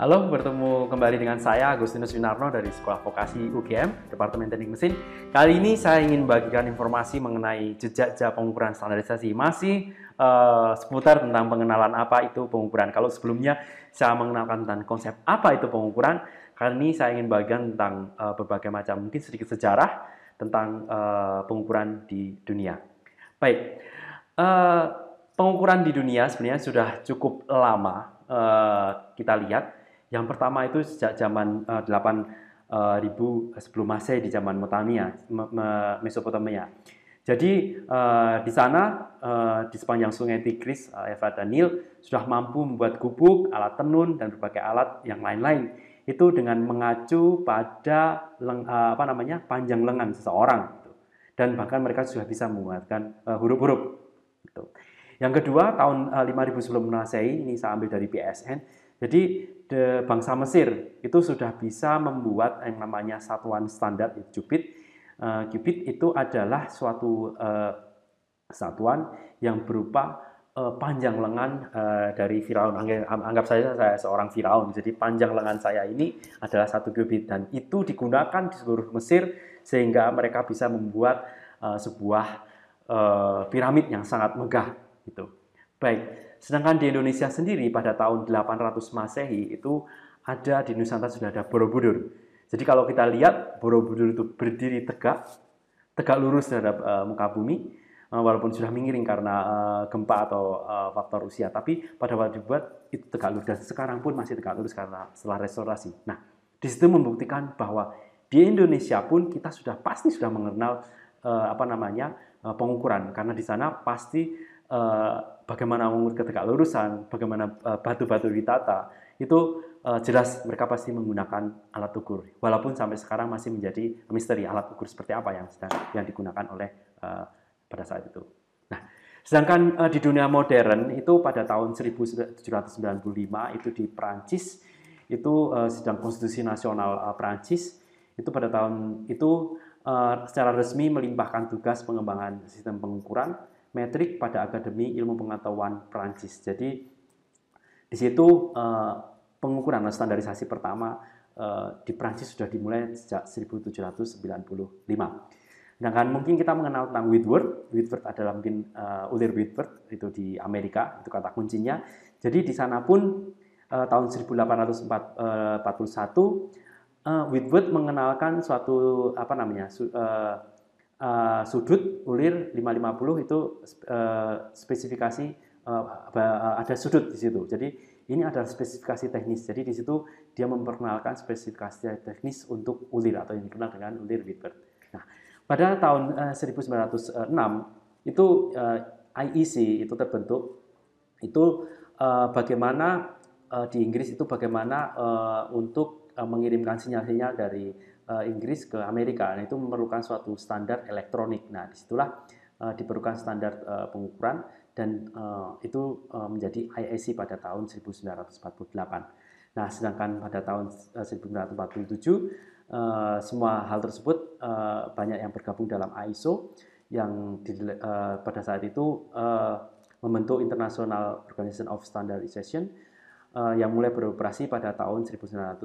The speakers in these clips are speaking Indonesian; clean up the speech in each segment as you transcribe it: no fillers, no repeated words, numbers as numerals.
Halo, bertemu kembali dengan saya Agustinus Winarno dari Sekolah Vokasi UGM, Departemen Teknik Mesin. Kali ini saya ingin bagikan informasi mengenai jejak pengukuran standarisasi. Masih seputar tentang pengenalan apa itu pengukuran. Kalau sebelumnya saya mengenalkan tentang konsep apa itu pengukuran, kali ini saya ingin bagikan tentang berbagai macam, mungkin sedikit sejarah tentang pengukuran di dunia. Baik, uh, pengukuran di dunia sebenarnya sudah cukup lama kita lihat. Yang pertama itu sejak zaman 8.000 sebelum Masehi di zaman Mesopotamia. Jadi di sana di sepanjang Sungai Tigris, Efrat dan Nil sudah mampu membuat gubuk, alat tenun dan berbagai alat yang lain-lain. Itu dengan mengacu pada panjang lengan seseorang. Dan bahkan mereka sudah bisa membuatkan huruf-huruf. Yang kedua, tahun 5000 sebelum Masehi, ini saya ambil dari PSN. Jadi bangsa Mesir itu sudah bisa membuat yang namanya satuan standar qubit. Qubit itu adalah suatu satuan yang berupa panjang lengan dari Firaun. Anggap saja saya seorang Firaun. Jadi panjang lengan saya ini adalah satu qubit dan itu digunakan di seluruh Mesir sehingga mereka bisa membuat sebuah piramid yang sangat megah gitu. Baik. Sedangkan di Indonesia sendiri pada tahun 800 Masehi itu ada di Nusantara sudah ada Borobudur. Jadi kalau kita lihat Borobudur itu berdiri tegak lurus terhadap muka bumi, walaupun sudah mengiring karena gempa atau faktor usia, tapi pada waktu dibuat itu tegak lurus dan sekarang pun masih tegak lurus karena setelah restorasi. Nah, di situ membuktikan bahwa di Indonesia pun kita pasti sudah mengenal pengukuran karena di sana pasti bagaimana mengukur ketegak lurusan, bagaimana batu-batu ditata, itu jelas mereka pasti menggunakan alat ukur. Walaupun sampai sekarang masih menjadi misteri alat ukur seperti apa yang digunakan oleh pada saat itu. Nah, sedangkan di dunia modern itu pada tahun 1795 itu di Prancis itu sidang konstitusi nasional Prancis itu pada tahun itu secara resmi melimpahkan tugas pengembangan sistem pengukuran metrik pada Akademi Ilmu Pengetahuan Prancis. Jadi di situ pengukuran standarisasi pertama di Prancis sudah dimulai sejak 1795. Sedangkan mungkin kita mengenal tentang Whitworth. Whitworth adalah mungkin Ulir Whitworth itu di Amerika, itu kata kuncinya. Jadi di sana pun tahun 1841 Whitworth mengenalkan suatu sudut ulir 550 itu spesifikasi ada sudut di situ. Jadi ini adalah spesifikasi teknis. Jadi di situ dia memperkenalkan spesifikasi teknis untuk ulir atau yang dikenal dengan ulir Whitworth. Nah, pada tahun 1906 itu IEC itu terbentuk. Itu bagaimana di Inggris itu bagaimana untuk mengirimkan sinyal-sinyal dari Inggris ke Amerika. Nah, itu memerlukan suatu standar elektronik. Nah, disitulah diperlukan standar pengukuran dan itu menjadi IEC pada tahun 1948. Nah, sedangkan pada tahun 1947 semua hal tersebut banyak yang bergabung dalam ISO yang pada saat itu membentuk International Organization of Standardization yang mulai beroperasi pada tahun 1947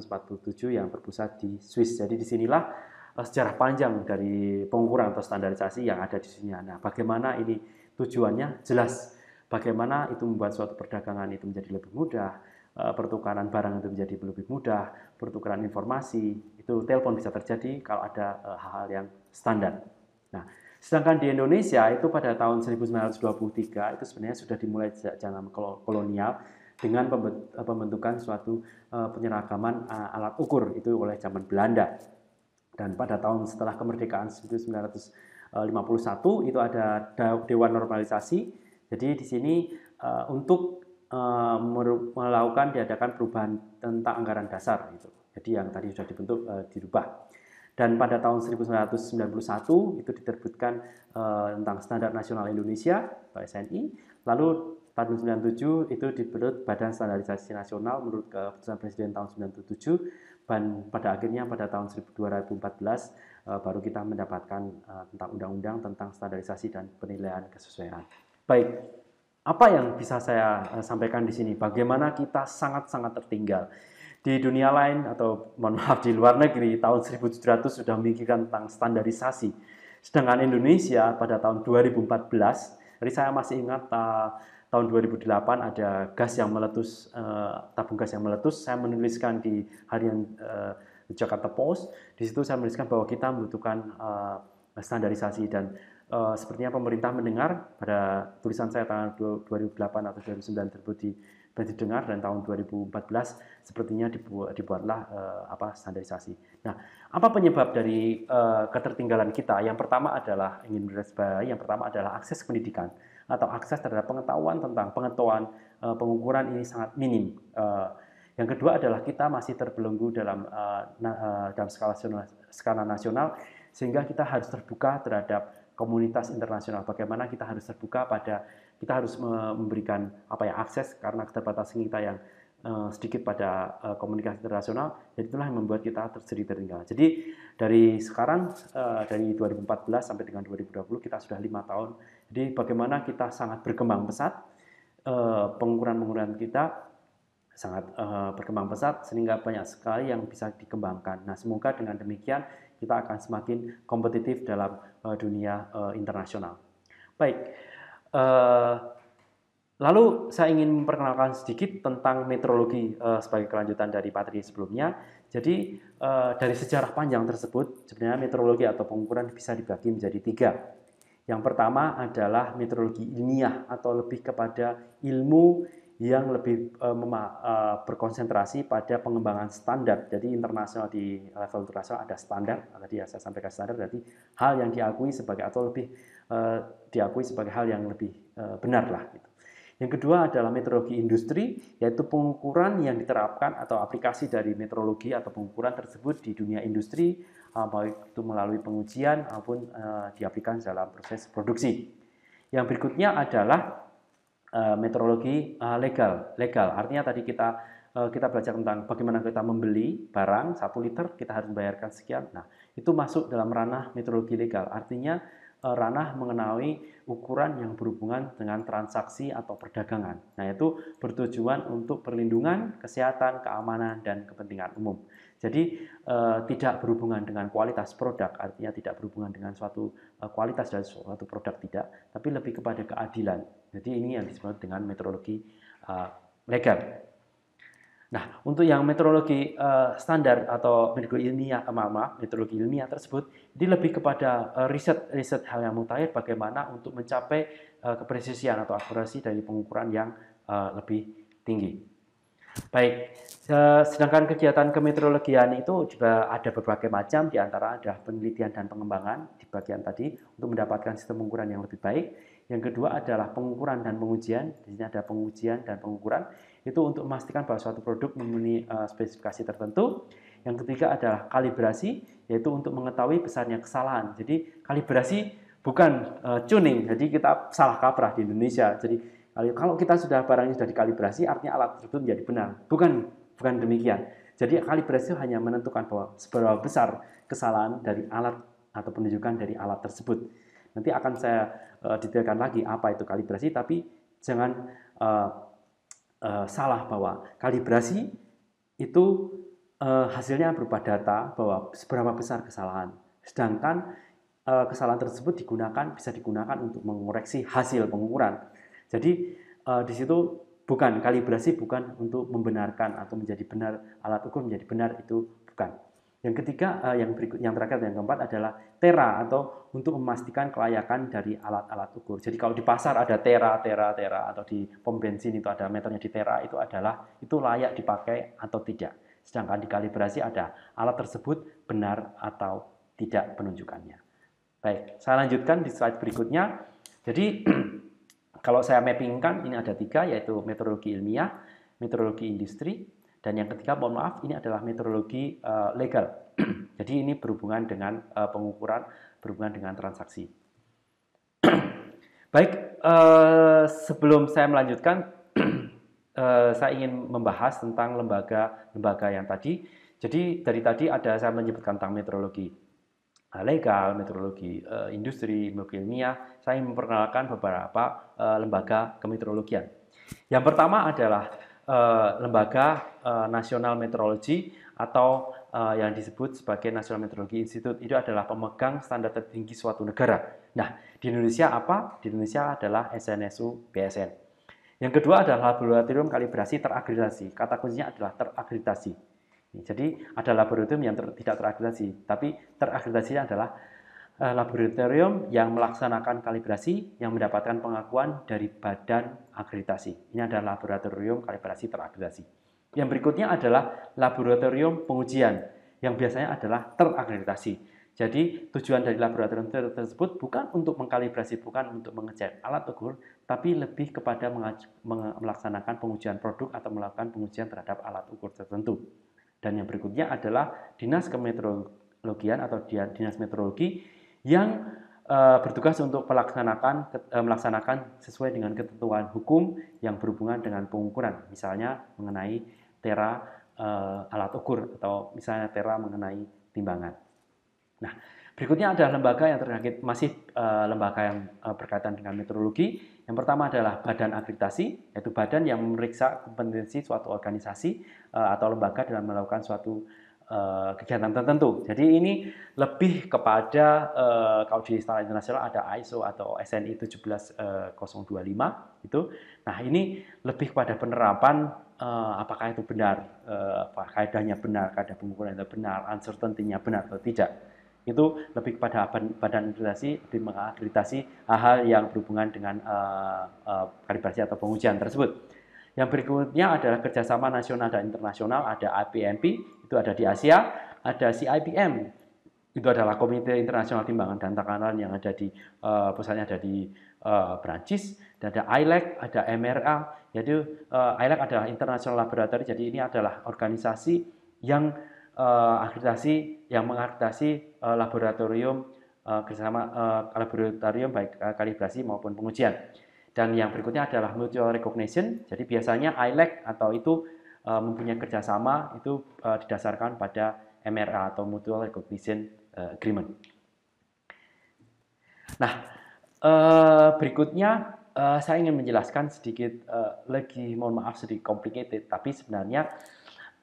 yang berpusat di Swiss. Jadi disinilah sejarah panjang dari pengukuran atau standarisasi yang ada di sini. Nah, bagaimana ini tujuannya? Jelas. Bagaimana itu membuat suatu perdagangan itu menjadi lebih mudah, pertukaran barang itu menjadi lebih mudah, pertukaran informasi, itu telepon bisa terjadi kalau ada hal-hal yang standar. Nah, sedangkan di Indonesia itu pada tahun 1923 itu sebenarnya sudah dimulai sejak zaman kolonial dengan pembentukan suatu penyeragaman alat ukur itu oleh zaman Belanda. Dan pada tahun setelah kemerdekaan 1951 itu ada Dewan Normalisasi. Jadi di sini untuk diadakan perubahan tentang anggaran dasar itu. Jadi yang tadi sudah dibentuk dirubah. Dan pada tahun 1991 itu diterbitkan tentang Standar Nasional Indonesia atau SNI. Lalu tahun 97 itu dibentuk Badan Standarisasi Nasional menurut keputusan Presiden tahun 97 dan pada akhirnya pada tahun 2014 baru kita mendapatkan tentang undang-undang tentang standarisasi dan penilaian kesesuaian. Baik, apa yang bisa saya sampaikan di sini? Bagaimana kita sangat-sangat tertinggal. di dunia lain atau mohon maaf di luar negeri tahun 1700 sudah memikirkan tentang standarisasi. Sedangkan Indonesia pada tahun 2014, jadi saya masih ingat tahun 2008 ada gas yang meletus, tabung gas yang meletus. Saya menuliskan di harian Jakarta Post. Di situ saya menuliskan bahwa kita membutuhkan standarisasi dan sepertinya pemerintah mendengar pada tulisan saya tahun 2008 atau 2009 tersebut didengar, dan tahun 2014 sepertinya dibuatlah standarisasi. Nah, apa penyebab dari ketertinggalan kita? Yang pertama adalah yang pertama adalah akses pendidikan atau akses terhadap pengetahuan tentang pengukuran ini sangat minim. Yang kedua adalah kita masih terbelenggu dalam skala nasional, sehingga kita harus terbuka terhadap komunitas internasional. Bagaimana kita harus terbuka kita harus memberikan akses karena keterbatasan kita yang sedikit pada komunikasi internasional, dan itulah yang membuat kita tertinggal. Jadi dari sekarang, dari 2014 sampai dengan 2020 kita sudah 5 tahun. Jadi bagaimana kita sangat berkembang pesat, pengukuran kita sangat berkembang pesat sehingga banyak sekali yang bisa dikembangkan. Nah, semoga dengan demikian kita akan semakin kompetitif dalam dunia internasional. Baik. Lalu saya ingin memperkenalkan sedikit tentang meteorologi sebagai kelanjutan dari materi sebelumnya. Jadi dari sejarah panjang tersebut, sebenarnya meteorologi atau pengukuran bisa dibagi menjadi 3. Yang pertama adalah meteorologi ilmiah atau lebih kepada ilmu yang lebih berkonsentrasi pada pengembangan standar. Jadi internasional, di level internasional ada standar, tadi saya sampaikan standar, berarti hal yang diakui sebagai atau lebih diakui sebagai hal yang lebih benar lah. Gitu. Yang kedua adalah meteorologi industri, yaitu pengukuran yang diterapkan atau aplikasi dari meteorologi atau pengukuran tersebut di dunia industri, baik itu melalui pengujian maupun diaplikasikan dalam proses produksi. Yang berikutnya adalah meteorologi legal. Artinya tadi kita belajar tentang bagaimana kita membeli barang 1 liter kita harus membayarkan sekian. Nah, itu masuk dalam ranah meteorologi legal. Artinya ranah mengenai ukuran yang berhubungan dengan transaksi atau perdagangan. Nah, itu bertujuan untuk perlindungan, kesehatan, keamanan, dan kepentingan umum. Jadi tidak berhubungan dengan kualitas produk, artinya tidak berhubungan dengan suatu kualitas dari suatu produk, tidak, tapi lebih kepada keadilan. Jadi ini yang disebut dengan meteorologi legal. Nah, untuk yang meteorologi standar atau meteorologi ilmiah tersebut, ini lebih kepada riset hal yang mutakhir, bagaimana untuk mencapai kepresisian atau akurasi dari pengukuran yang lebih tinggi. Baik, sedangkan kegiatan kemeteorologian itu juga ada berbagai macam, diantara ada penelitian dan pengembangan di bagian tadi untuk mendapatkan sistem pengukuran yang lebih baik. Yang kedua adalah pengukuran dan pengujian. Di sini ada pengujian dan pengukuran, itu untuk memastikan bahwa suatu produk memenuhi spesifikasi tertentu. Yang ketiga adalah kalibrasi, yaitu untuk mengetahui besarnya kesalahan. Jadi kalibrasi bukan tuning, jadi kita salah kaprah di Indonesia. Jadi kalau kita barangnya sudah dikalibrasi, artinya alat tersebut menjadi benar. Bukan demikian. Jadi kalibrasi hanya menentukan bahwa seberapa besar kesalahan dari alat atau penunjukan dari alat tersebut. Nanti akan saya detailkan lagi apa itu kalibrasi, tapi jangan salah bahwa kalibrasi itu hasilnya berupa data bahwa seberapa besar kesalahan. Sedangkan kesalahan tersebut bisa digunakan untuk mengoreksi hasil pengukuran. Jadi di situ kalibrasi bukan untuk membenarkan atau menjadi benar, alat ukur menjadi benar, itu bukan. Yang ketiga, yang terakhir, yang keempat adalah tera, atau untuk memastikan kelayakan dari alat-alat ukur. Jadi kalau di pasar ada tera, atau di pom bensin itu ada meternya di tera, itu layak dipakai atau tidak. Sedangkan di kalibrasi ada alat tersebut benar atau tidak penunjukannya. Baik, saya lanjutkan di slide berikutnya. Jadi kalau saya mappingkan, ini ada 3, yaitu meteorologi ilmiah, meteorologi industri, dan yang ketiga, mohon maaf, ini adalah meteorologi legal. Jadi ini berhubungan dengan pengukuran, berhubungan dengan transaksi. Baik, sebelum saya melanjutkan, saya ingin membahas tentang lembaga yang tadi. Jadi dari tadi saya menyebutkan tentang meteorologi legal, meteorologi industri, meteorologi ilmiah. Saya ingin memperkenalkan beberapa lembaga kemeteorologian. Yang pertama adalah lembaga National Meteorology atau yang disebut sebagai National Meteorology Institute. Itu adalah pemegang standar tertinggi suatu negara. Nah, di Indonesia apa? Di Indonesia adalah SNSU BSN. Yang kedua adalah laboratorium kalibrasi terakreditasi. Kata kuncinya adalah terakreditasi. Jadi ada laboratorium yang tidak terakreditasi, tapi terakreditasi adalah laboratorium yang melaksanakan kalibrasi yang mendapatkan pengakuan dari badan akreditasi. Ini adalah laboratorium kalibrasi terakreditasi. Yang berikutnya adalah laboratorium pengujian yang biasanya adalah terakreditasi. Jadi tujuan dari laboratorium tersebut bukan untuk mengkalibrasi, bukan untuk mengecek alat ukur, tapi lebih kepada melaksanakan pengujian produk atau melakukan pengujian terhadap alat ukur tertentu. Dan yang berikutnya adalah Dinas Kemeteorologian atau Dinas Meteorologi yang bertugas untuk melaksanakan sesuai dengan ketentuan hukum yang berhubungan dengan pengukuran, misalnya mengenai tera alat ukur atau misalnya tera mengenai timbangan. Nah, berikutnya adalah lembaga yang terkait masih lembaga yang berkaitan dengan meteorologi. Yang pertama adalah badan akreditasi, yaitu badan yang memeriksa kompetensi suatu organisasi atau lembaga dalam melakukan suatu kegiatan tertentu. Jadi ini lebih kepada kalau di standar internasional ada ISO atau SNI 17025 itu. Nah, ini lebih kepada penerapan apakah itu benar, kaidahnya benar, kaidah pengukuran itu benar, uncertainty-nya benar atau tidak. Itu lebih kepada badan akreditasi, lebih mengakreditasi hal-hal yang berhubungan dengan kalibrasi atau pengujian tersebut. Yang berikutnya adalah kerjasama nasional dan internasional, ada IPMP, itu ada di Asia, ada CIPM, itu adalah Komite Internasional Timbangan dan Takaran yang ada di pusatnya ada di Prancis, dan ada ILAC, ada MRA, jadi ILAC adalah International Laboratory, jadi ini adalah organisasi yang mengakreditasi laboratorium kerjasama laboratorium baik kalibrasi maupun pengujian. Dan yang berikutnya adalah mutual recognition. Jadi biasanya ILAC atau itu mempunyai kerjasama itu didasarkan pada MRA atau Mutual Recognition Agreement. Nah, berikutnya saya ingin menjelaskan sedikit lagi, mohon maaf sedikit complicated, tapi sebenarnya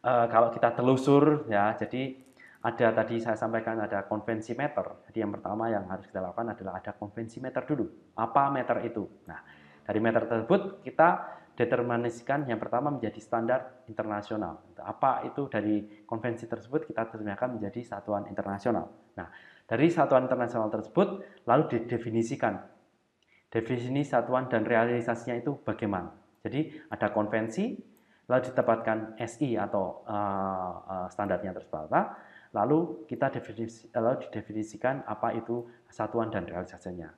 kalau kita telusur ya, jadi ada tadi saya sampaikan ada konvensi meter. Jadi yang pertama yang harus kita lakukan adalah ada konvensi meter dulu. Apa meter itu? Nah, dari meter tersebut kita determinasikan yang pertama menjadi standar internasional. Apa itu dari konvensi tersebut kita terjemahkan menjadi satuan internasional. Nah, dari satuan internasional tersebut lalu didefinisikan. Definisi satuan dan realisasinya itu bagaimana? Jadi ada konvensi, lalu ditetapkan SI atau standarnya tersebut. Lalu kita didefinisikan apa itu satuan dan realisasinya.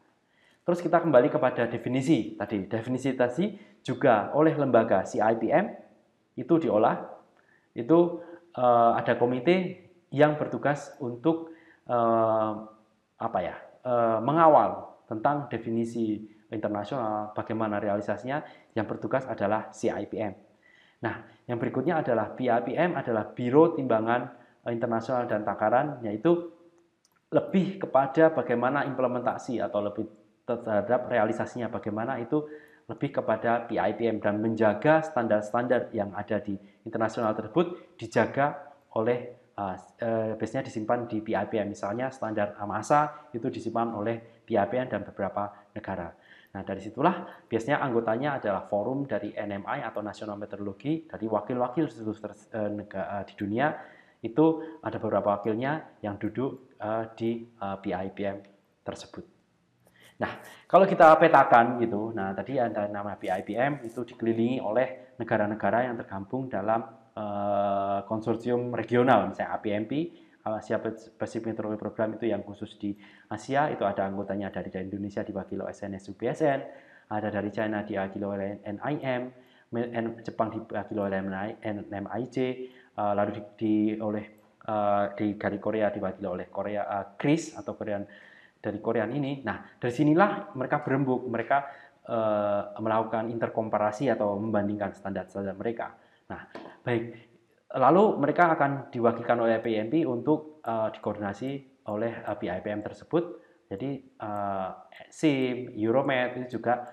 Terus kita kembali kepada definisi tadi. Definisi tadi juga oleh lembaga CIPM itu diolah. Itu ada komite yang bertugas untuk mengawal tentang definisi internasional, bagaimana realisasinya. Yang bertugas adalah CIPM. Nah, yang berikutnya adalah BIPM, adalah Biro Timbangan Internasional dan Takaran, yaitu lebih kepada bagaimana implementasi atau lebih terhadap realisasinya bagaimana, itu lebih kepada PIPM dan menjaga standar-standar yang ada di internasional tersebut dijaga oleh biasanya disimpan di PIPM. Misalnya standar massa itu disimpan oleh PIPM dan beberapa negara. Nah, dari situlah biasanya anggotanya adalah forum dari NMI atau National Meteorology, dari wakil-wakil di dunia. Itu ada beberapa wakilnya yang duduk di PIPM tersebut. Nah, kalau kita petakan gitu, nah tadi ada nama PIPM itu dikelilingi oleh negara-negara yang tergabung dalam konsorsium regional, misalnya APMP, Asia Pacific Meteorology Program, itu yang khusus di Asia, itu ada anggotanya dari Indonesia diwakili oleh SNSU BSN, ada dari China diwakili oleh NIM, Jepang diwakili oleh NMIJ, lalu dari Korea diwakili oleh Korea KRIS atau Korean dari Korean ini. Nah, dari sinilah mereka berembuk, mereka melakukan interkomparasi atau membandingkan standar-standar mereka. Nah, baik, lalu mereka akan diwakilkan oleh PNP untuk dikoordinasi oleh PIPM tersebut. Jadi SIM, Euromed itu juga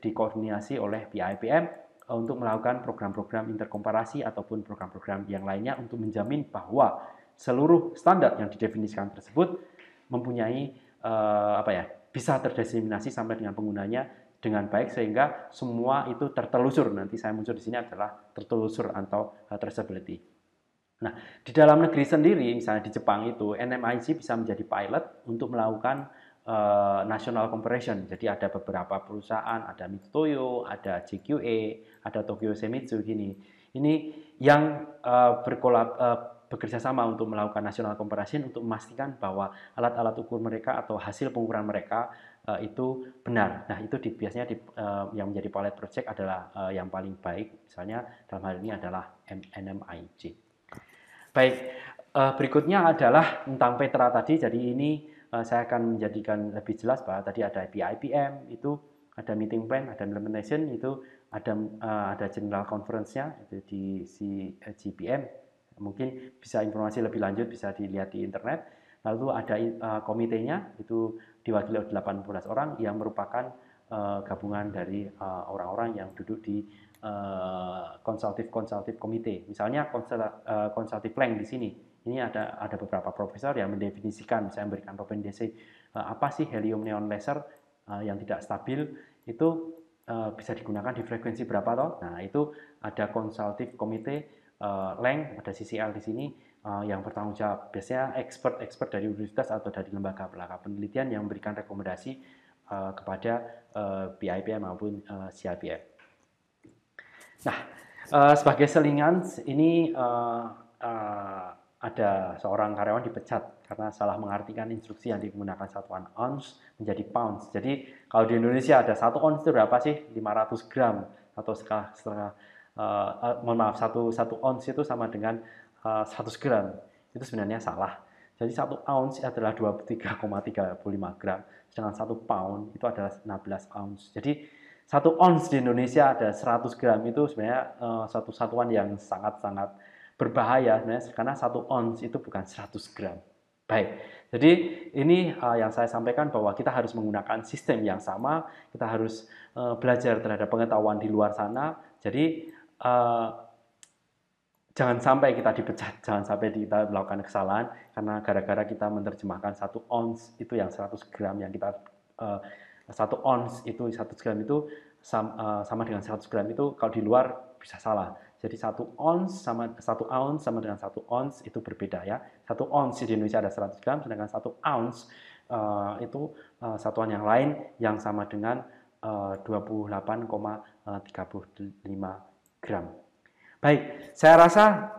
dikoordinasi oleh PIPM untuk melakukan program-program interkomparasi ataupun program-program yang lainnya untuk menjamin bahwa seluruh standar yang didefinisikan tersebut mempunyai bisa terdiseminasi sampai dengan penggunanya dengan baik sehingga semua itu tertelusur. Nanti saya muncul di sini adalah tertelusur atau traceability. Nah, di dalam negeri sendiri, misalnya di Jepang itu, NMIC bisa menjadi pilot untuk melakukan national comparison. Jadi ada beberapa perusahaan, ada Mitutoyo, ada JQA, ada Tokyo Semitsu gini. Ini yang bekerja sama untuk melakukan national comparison untuk memastikan bahwa alat-alat ukur mereka atau hasil pengukuran mereka itu benar. Nah, itu biasanya yang menjadi pilot project adalah yang paling baik. Misalnya dalam hal ini adalah NMIC. Baik, berikutnya adalah tentang Petra tadi. Jadi ini saya akan menjadikan lebih jelas bahwa tadi ada PIPM, itu ada meeting plan, ada implementation, itu ada general conference-nya itu di GPM. Mungkin bisa informasi lebih lanjut bisa dilihat di internet. Lalu ada komitenya, itu diwakili oleh 18 orang yang merupakan gabungan dari orang-orang yang duduk di konsultif komite. Misalnya konsultif plank di sini. Ini ada beberapa profesor yang mendefinisikan, misalnya memberikan rekomendasi apa sih helium neon laser yang tidak stabil itu bisa digunakan di frekuensi berapa toh. Nah, itu ada konsultif komite LANG, ada CCL di sini yang bertanggung jawab. Biasanya expert dari universitas atau dari lembaga penelitian yang memberikan rekomendasi kepada PIPM maupun CIPM. Nah, sebagai selingan ini ada seorang karyawan dipecat karena salah mengartikan instruksi yang digunakan satuan ounce menjadi pounds. Jadi kalau di Indonesia ada 1 ounce itu berapa sih? 500 gram atau satu ounce itu sama dengan 100 gram. Itu sebenarnya salah. Jadi 1 ounce adalah 23,35 gram, sedangkan 1 pound itu adalah 16 ounce. Jadi 1 ounce di Indonesia ada 100 gram itu sebenarnya satu satuan yang sangat-sangat berbahaya sebenarnya karena 1 ounce itu bukan 100 gram. Baik, jadi ini yang saya sampaikan bahwa kita harus menggunakan sistem yang sama, kita harus belajar terhadap pengetahuan di luar sana. Jadi jangan sampai kita dipecat, jangan sampai kita melakukan kesalahan karena gara-gara kita menerjemahkan 1 ounce itu yang 100 gram yang kita 1 ounce itu 100 gram itu sama dengan 100 gram itu kalau di luar bisa salah. Jadi 1 ounce sama 1 ounce sama dengan 1 ounce itu berbeda ya. 1 ounce di Indonesia ada 100 gram, sedangkan 1 ounce itu satuan yang lain yang sama dengan 28,35 gram. Baik, saya rasa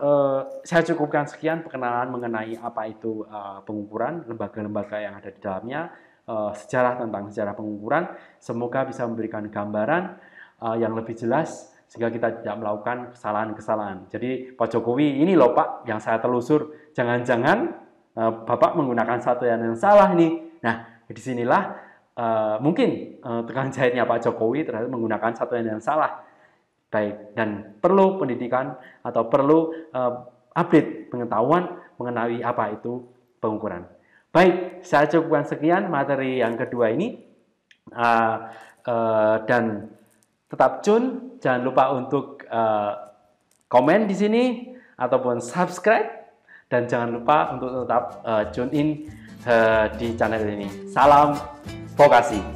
saya cukupkan sekian perkenalan mengenai apa itu pengukuran, lembaga-lembaga yang ada di dalamnya, sejarah tentang sejarah pengukuran. Semoga bisa memberikan gambaran yang lebih jelas sehingga kita tidak melakukan kesalahan-kesalahan. Jadi Pak Jokowi, ini loh Pak yang saya telusur, jangan-jangan Bapak menggunakan satu yang salah ini. Nah, disinilah mungkin tekan jahitnya Pak Jokowi terhadap menggunakan satu yang salah. Baik, dan perlu pendidikan atau perlu update pengetahuan mengenai apa itu pengukuran. Baik, saya cukupkan sekian materi yang kedua ini. Dan tetap tune, jangan lupa untuk komen di sini ataupun subscribe dan jangan lupa untuk tetap tune in di channel ini. Salam vokasi.